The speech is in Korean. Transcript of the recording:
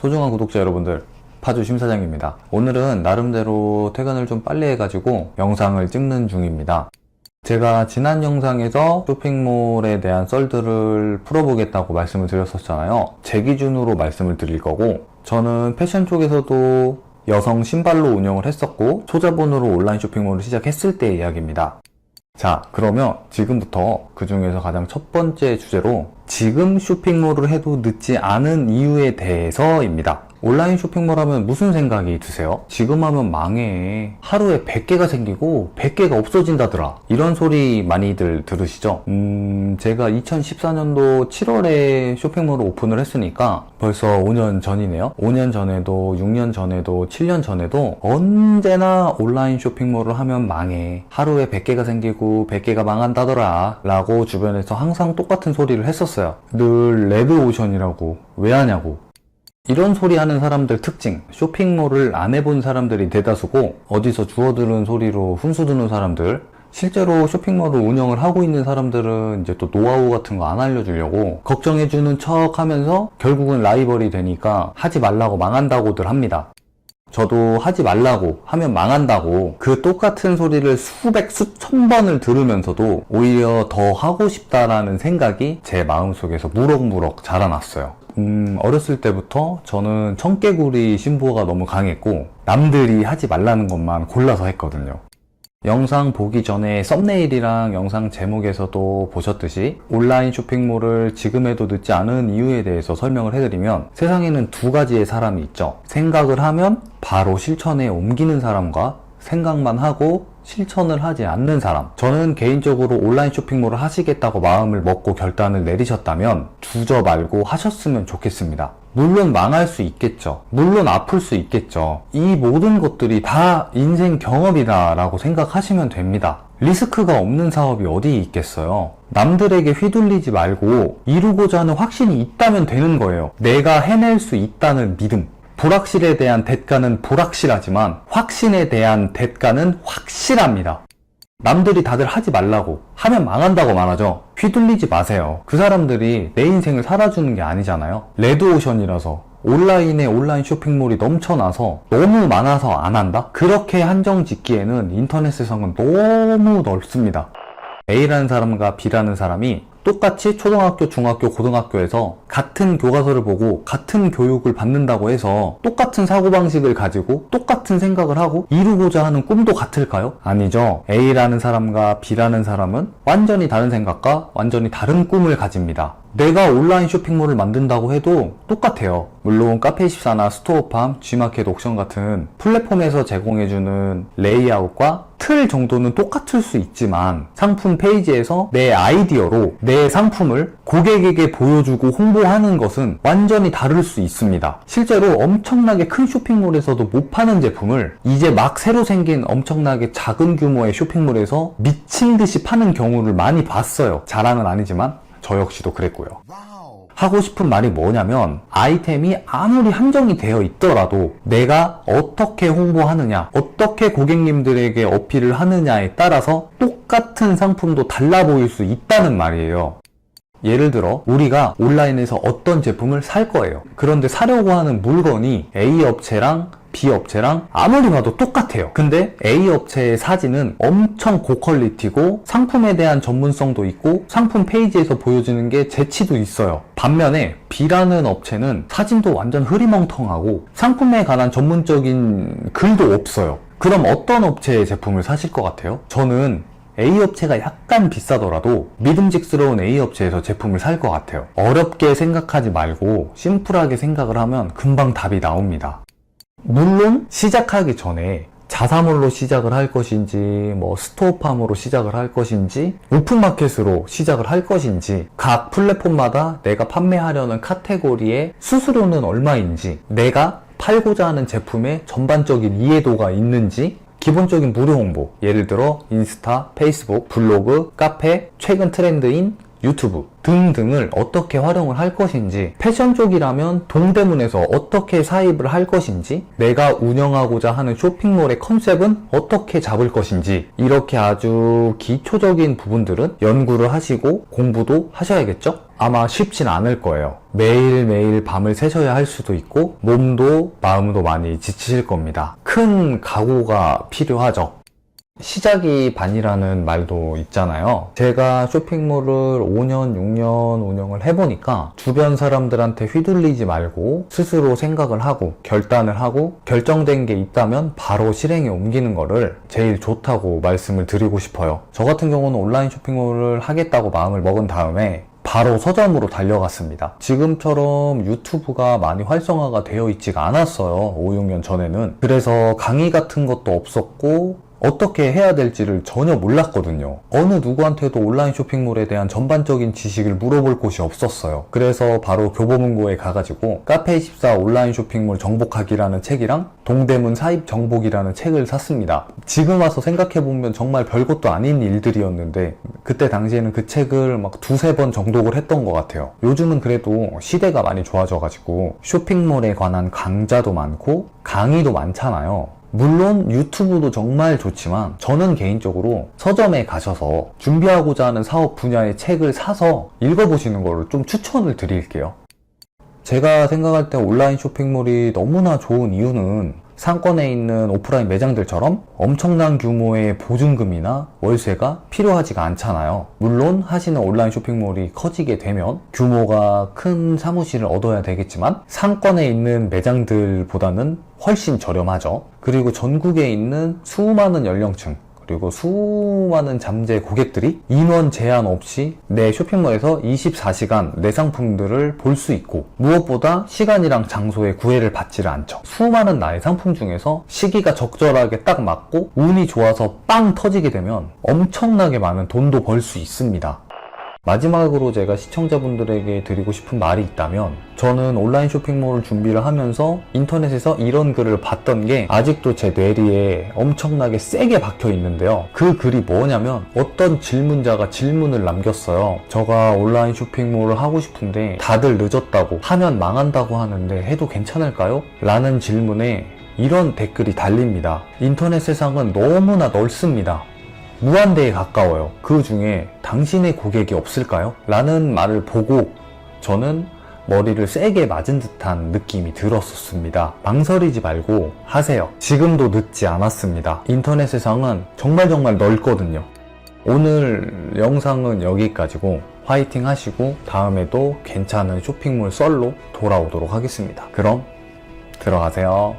소중한 구독자 여러분들, 파주 심사장입니다. 오늘은 나름대로 퇴근을 좀 빨리 해가지고 영상을 찍는 중입니다. 제가 지난 영상에서 쇼핑몰에 대한 썰들을 풀어보겠다고 말씀을 드렸었잖아요. 제 기준으로 말씀을 드릴 거고, 저는 패션 쪽에서도 여성 신발로 운영을 했었고 초자본으로 온라인 쇼핑몰을 시작했을 때의 이야기입니다. 자, 그러면 지금부터 그 중에서 가장 첫 번째 주제로 지금 쇼핑몰을 해도 늦지 않은 이유에 대해서입니다. 온라인 쇼핑몰 하면 무슨 생각이 드세요? 지금 하면 망해. 하루에 100개가 생기고 100개가 없어진다더라. 이런 소리 많이들 들으시죠? 제가 2014년도 7월에 쇼핑몰을 오픈을 했으니까 벌써 5년 전이네요. 5년 전에도 6년 전에도 7년 전에도 언제나 온라인 쇼핑몰을 하면 망해. 하루에 100개가 생기고 100개가 망한다더라 라고 주변에서 항상 똑같은 소리를 했었어요. 늘 레드오션이라고. 왜 하냐고. 이런 소리 하는 사람들 특징, 쇼핑몰을 안 해본 사람들이 대다수고, 어디서 주워들은 소리로 훈수두는 사람들, 실제로 쇼핑몰을 운영을 하고 있는 사람들은 이제 또 노하우 같은 거 안 알려주려고 걱정해주는 척 하면서 결국은 라이벌이 되니까 하지 말라고 망한다고들 합니다. 저도 하지 말라고 하면 망한다고 그 똑같은 소리를 수백 수천 번을 들으면서도 오히려 더 하고 싶다라는 생각이 제 마음속에서 무럭무럭 자라났어요. 어렸을 때부터 저는 청개구리 신부가 너무 강했고 남들이 하지 말라는 것만 골라서 했거든요. 영상 보기 전에 썸네일이랑 영상 제목에서도 보셨듯이 온라인 쇼핑몰을 지금 해도 늦지 않은 이유에 대해서 설명을 해드리면 세상에는 두 가지의 사람이 있죠. 생각을 하면 바로 실천에 옮기는 사람과 생각만 하고 실천을 하지 않는 사람. 저는 개인적으로 온라인 쇼핑몰을 하시겠다고 마음을 먹고 결단을 내리셨다면 주저 말고 하셨으면 좋겠습니다. 물론 망할 수 있겠죠. 물론 아플 수 있겠죠. 이 모든 것들이 다 인생 경험이다 라고 생각하시면 됩니다. 리스크가 없는 사업이 어디 있겠어요. 남들에게 휘둘리지 말고 이루고자 하는 확신이 있다면 되는 거예요. 내가 해낼 수 있다는 믿음. 불확실에 대한 대가는 불확실하지만 확신에 대한 대가는 확실합니다. 남들이 다들 하지 말라고 하면 망한다고 말하죠. 휘둘리지 마세요. 그 사람들이 내 인생을 살아주는 게 아니잖아요. 레드오션이라서 온라인에 온라인 쇼핑몰이 넘쳐나서 너무 많아서 안 한다? 그렇게 한정 짓기에는 인터넷 세상은 너무 넓습니다. A라는 사람과 B라는 사람이 똑같이 초등학교, 중학교, 고등학교에서 같은 교과서를 보고 같은 교육을 받는다고 해서 똑같은 사고방식을 가지고 똑같은 생각을 하고 이루고자 하는 꿈도 같을까요? 아니죠. A라는 사람과 B라는 사람은 완전히 다른 생각과 완전히 다른 꿈을 가집니다. 내가 온라인 쇼핑몰을 만든다고 해도 똑같아요. 물론 카페24나 스토어팜, G마켓 옥션 같은 플랫폼에서 제공해주는 레이아웃과 틀 정도는 똑같을 수 있지만 상품 페이지에서 내 아이디어로 내 상품을 고객에게 보여주고 홍보하는 것은 완전히 다를 수 있습니다. 실제로 엄청나게 큰 쇼핑몰에서도 못 파는 제품을 이제 막 새로 생긴 엄청나게 작은 규모의 쇼핑몰에서 미친 듯이 파는 경우를 많이 봤어요. 자랑은 아니지만 저 역시도 그랬고요. 하고 싶은 말이 뭐냐면 아이템이 아무리 한정이 되어 있더라도 내가 어떻게 홍보하느냐, 어떻게 고객님들에게 어필을 하느냐에 따라서 똑같은 상품도 달라 보일 수 있다는 말이에요. 예를 들어 우리가 온라인에서 어떤 제품을 살 거예요. 그런데 사려고 하는 물건이 A 업체랑 B 업체랑 아무리 봐도 똑같아요. 근데 A 업체의 사진은 엄청 고퀄리티고 상품에 대한 전문성도 있고 상품 페이지에서 보여주는 게 재치도 있어요. 반면에 B라는 업체는 사진도 완전 흐리멍텅하고 상품에 관한 전문적인 글도 없어요. 그럼 어떤 업체의 제품을 사실 것 같아요? 저는 A 업체가 약간 비싸더라도 믿음직스러운 A 업체에서 제품을 살 것 같아요. 어렵게 생각하지 말고 심플하게 생각을 하면 금방 답이 나옵니다. 물론 시작하기 전에 자사몰로 시작을 할 것인지 스토어팜으로 시작을 할 것인지 오픈마켓으로 시작을 할 것인지 각 플랫폼마다 내가 판매하려는 카테고리의 수수료는 얼마인지 내가 팔고자 하는 제품의 전반적인 이해도가 있는지 기본적인 무료 홍보, 예를 들어 인스타, 페이스북, 블로그, 카페, 최근 트렌드인 유튜브 등등을 어떻게 활용을 할 것인지, 패션 쪽이라면 동대문에서 어떻게 사입을 할 것인지, 내가 운영하고자 하는 쇼핑몰의 컨셉은 어떻게 잡을 것인지, 이렇게 아주 기초적인 부분들은 연구를 하시고 공부도 하셔야겠죠? 아마 쉽진 않을 거예요. 매일매일 밤을 새셔야 할 수도 있고 몸도 마음도 많이 지치실 겁니다. 큰 각오가 필요하죠. 시작이 반이라는 말도 있잖아요. 제가 쇼핑몰을 5년, 6년 운영을 해보니까 주변 사람들한테 휘둘리지 말고 스스로 생각을 하고 결단을 하고 결정된 게 있다면 바로 실행에 옮기는 거를 제일 좋다고 말씀을 드리고 싶어요. 저 같은 경우는 온라인 쇼핑몰을 하겠다고 마음을 먹은 다음에 바로 서점으로 달려갔습니다. 지금처럼 유튜브가 많이 활성화가 되어 있지가 않았어요. 5, 6년 전에는. 그래서 강의 같은 것도 없었고 어떻게 해야 될지를 전혀 몰랐거든요. 어느 누구한테도 온라인 쇼핑몰에 대한 전반적인 지식을 물어볼 곳이 없었어요. 그래서 바로 교보문고에 가가지고 카페24 온라인 쇼핑몰 정복하기라는 책이랑 동대문 사입 정복이라는 책을 샀습니다. 지금 와서 생각해보면 정말 별것도 아닌 일들이었는데 그때 당시에는 그 책을 막 두세 번 정독을 했던 것 같아요. 요즘은 그래도 시대가 많이 좋아져가지고 쇼핑몰에 관한 강좌도 많고 강의도 많잖아요. 물론 유튜브도 정말 좋지만 저는 개인적으로 서점에 가셔서 준비하고자 하는 사업 분야의 책을 사서 읽어보시는 거를 좀 추천을 드릴게요. 제가 생각할 때 온라인 쇼핑몰이 너무나 좋은 이유는 상권에 있는 오프라인 매장들처럼 엄청난 규모의 보증금이나 월세가 필요하지가 않잖아요. 물론 하시는 온라인 쇼핑몰이 커지게 되면 규모가 큰 사무실을 얻어야 되겠지만 상권에 있는 매장들보다는 훨씬 저렴하죠. 그리고 전국에 있는 수많은 연령층 그리고 수많은 잠재 고객들이 인원 제한 없이 내 쇼핑몰에서 24시간 내 상품들을 볼 수 있고 무엇보다 시간이랑 장소에 구애를 받지를 않죠. 수많은 나의 상품 중에서 시기가 적절하게 딱 맞고 운이 좋아서 빵 터지게 되면 엄청나게 많은 돈도 벌 수 있습니다. 마지막으로 제가 시청자분들에게 드리고 싶은 말이 있다면 저는 온라인 쇼핑몰을 준비를 하면서 인터넷에서 이런 글을 봤던 게 아직도 제 뇌리에 엄청나게 세게 박혀 있는데요. 그 글이 뭐냐면 어떤 질문자가 질문을 남겼어요. 제가 온라인 쇼핑몰을 하고 싶은데 다들 늦었다고 하면 망한다고 하는데 해도 괜찮을까요? 라는 질문에 이런 댓글이 달립니다. 인터넷 세상은 너무나 넓습니다. 무한대에 가까워요. 그 중에 당신의 고객이 없을까요? 라는 말을 보고 저는 머리를 세게 맞은 듯한 느낌이 들었었습니다. 망설이지 말고 하세요. 지금도 늦지 않았습니다. 인터넷 세상은 정말 넓거든요. 오늘 영상은 여기까지고 화이팅 하시고 다음에도 괜찮은 쇼핑몰 썰로 돌아오도록 하겠습니다. 그럼 들어가세요.